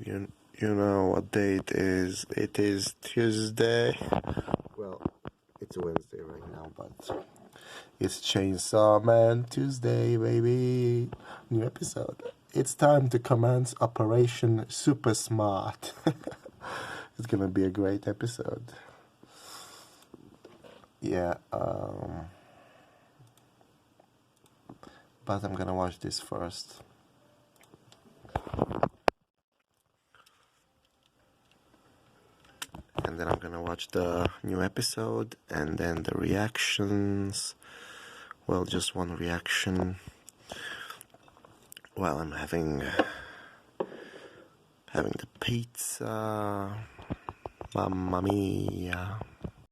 You know what day it is? It is Tuesday. Well, it's Wednesday right now, but it's Chainsaw Man Tuesday, baby. New episode. It's time to commence Operation Super Smart. It's gonna be a great episode. Yeah, but I'm gonna watch this first. And then I'm gonna watch the new episode and then the reactions. Well, just one reaction while I'm having the pizza. Mamma mia.